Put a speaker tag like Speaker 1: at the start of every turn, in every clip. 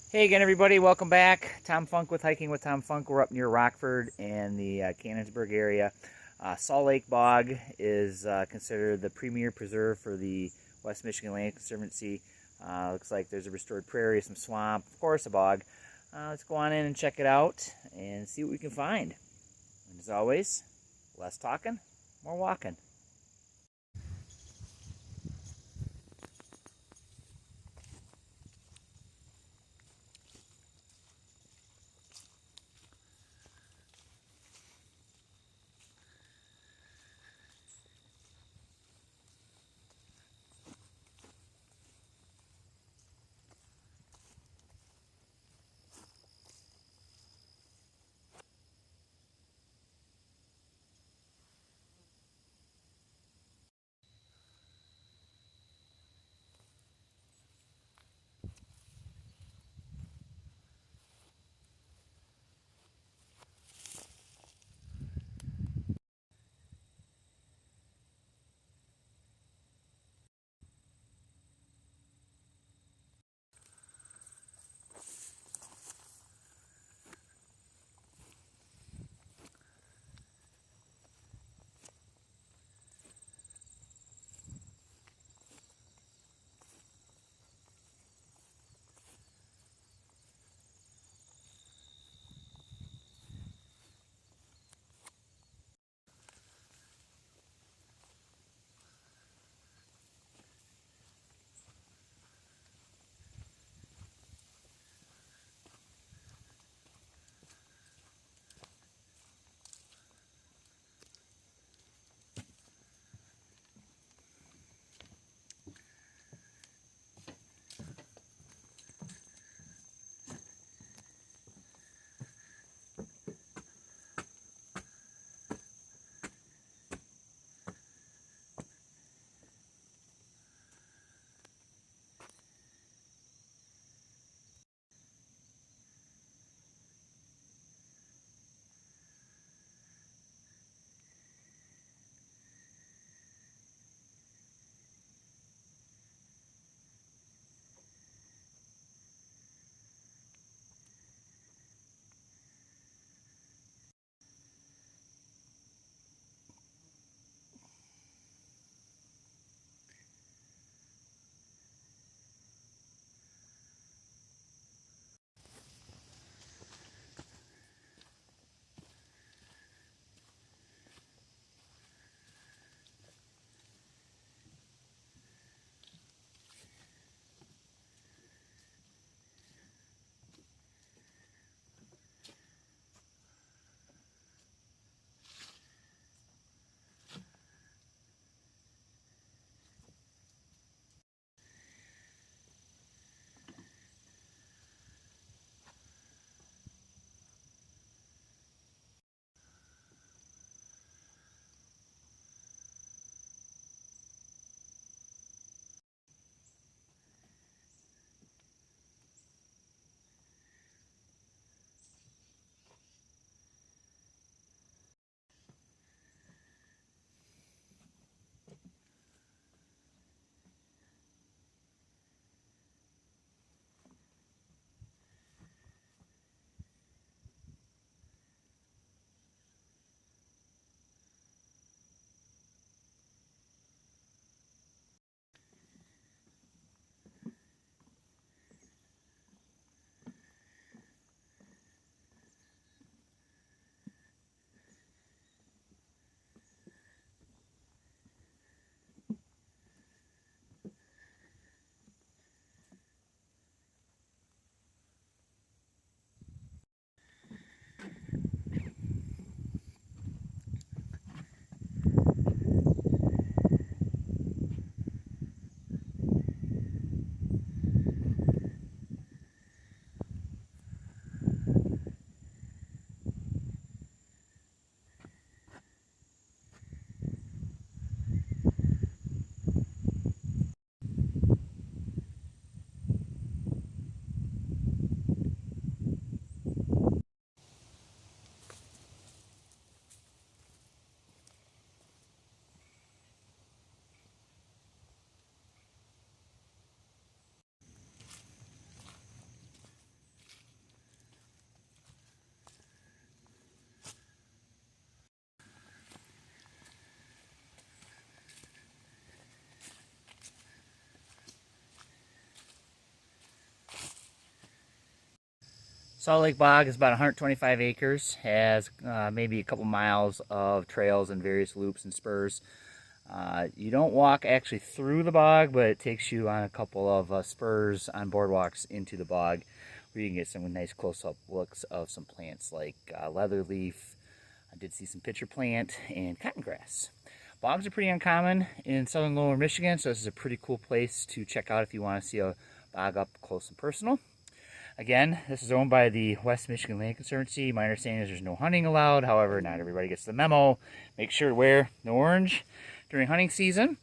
Speaker 1: Hey again, everybody. Welcome back. Tom Funk with Hiking with Tom Funk. We're up near Rockford in the Cannonsburg area. Saul Lake Bog is considered the premier preserve for the West Michigan Land Conservancy. Looks like there's a restored prairie, some swamp, of course, a bog. Let's go on in and check it out and see what we can find. And as always, less talking, more walking. Saul Lake Bog is about 125 acres, has maybe a couple miles of trails and various loops and spurs. You don't walk actually through the bog, but it takes you on a couple of spurs on boardwalks into the bog, where you can get some nice close-up looks of some plants like leatherleaf. I did see some pitcher plant and cotton grass. Bogs are pretty uncommon in southern lower Michigan, so this is a pretty cool place to check out if you want to see a bog up close and personal. Again, this is owned by the West Michigan Land Conservancy. My understanding is there's no hunting allowed. However, not everybody gets the memo. Make sure to wear the orange during hunting season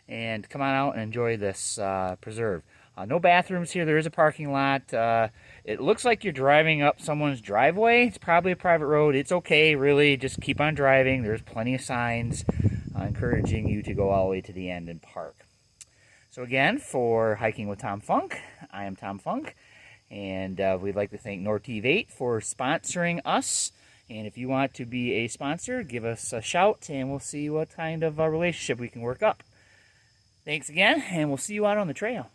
Speaker 1: and come on out and enjoy this preserve. No bathrooms here. There is a parking lot. It looks like you're driving up someone's driveway. It's probably a private road. It's okay, really. Just keep on driving. There's plenty of signs encouraging you to go all the way to the end and park. So again, for Hiking with Tom Funk, I am Tom Funk. And we'd like to thank Nortive 8 for sponsoring us. And if you want to be a sponsor, give us a shout and we'll see what kind of relationship we can work up. Thanks again, and we'll see you out on the trail.